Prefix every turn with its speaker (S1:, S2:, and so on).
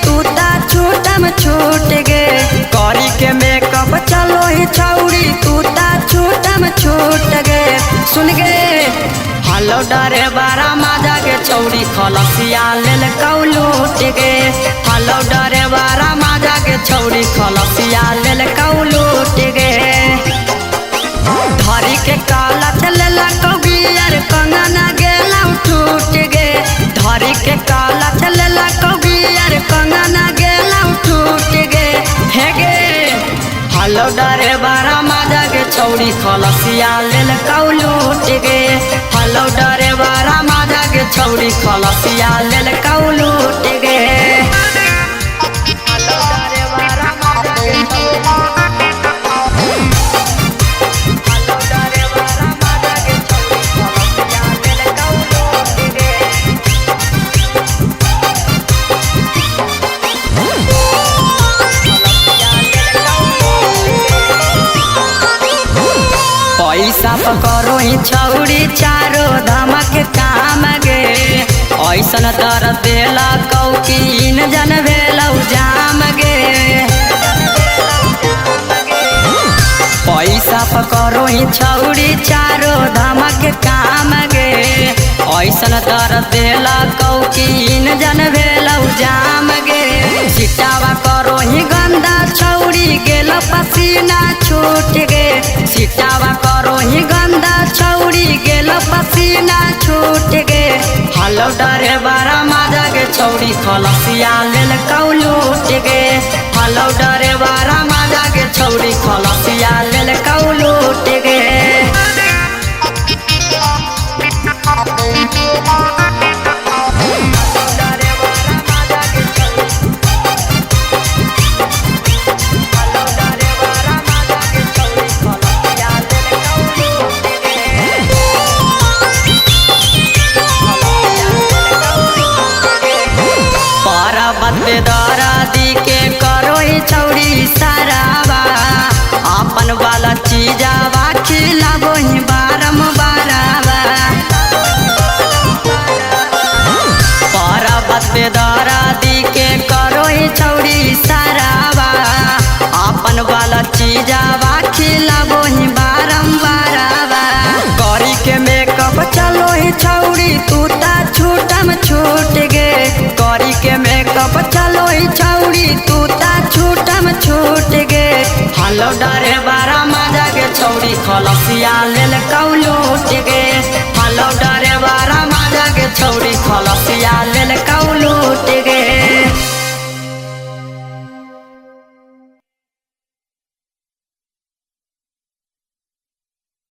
S1: तूता छूटम छूट गे करी के मेकअप चलो ही छौड़ी तूता छूटम छूट गे सुन गे हेलो डरे बारा माजा के छौड़ी खलसिया लेल कौलूट गे हेलो डरे बारा माजा के छौड़ी खलसिया लेल कौलूट गे धरी के काला चलेला कौगियर कंगना गेला टूट गे धरी के काला चलेला कौगियर कंगना गेला टूट गे हे गे हेलो डरे बारा माजा के छौड़ी खलसिया लेल कौलूट गे हेलो डरे बारा माजा के छौड़ी खलसिया लेल कौलूट गे हेलो डरे बारा माजा के छौड़ी पैसा पकड़ो ही छौड़ी चारो धमक काम गे ऐसन दर देला कौकीन जन भेलौ जाम गे पैसा पकड़ो ही छौड़ी चारो धमक काम गे ऐसन दर देला कौकीन जन भेलौ जाम गे सिटावा करो ही गंदा छौड़ी गेल पसीना छूट गे सिटावा करो ही गंदा छौड़ी गेल पसीना छूट गे हेलो डरे बारा माजा के छौड़ी खलसिया लेल कौलूट गे हेलो डरे बारा माजा के छौड़ी खलसिया लेल कौलूट गे दरादी के करो ही छौड़ी सारावा अपन वाला चीजावा खिलाबो ही बारम बारावा पर्वत पे दरादी के करो ही छौड़ी सारावा अपन वाला चीजावा खिलाबो ही बारम बारावा करी के मेकअप चलो ही छौड़ी तूता छूटम छूट गे करी के मेकअप चलो ही छौड़ी तूता छूटम छूट गे हेलो डरे बारा माजा के छौड़ी खलसिया लेल कौलूट गे हेलो डरे बारा माजा के छौड़ी खलसिया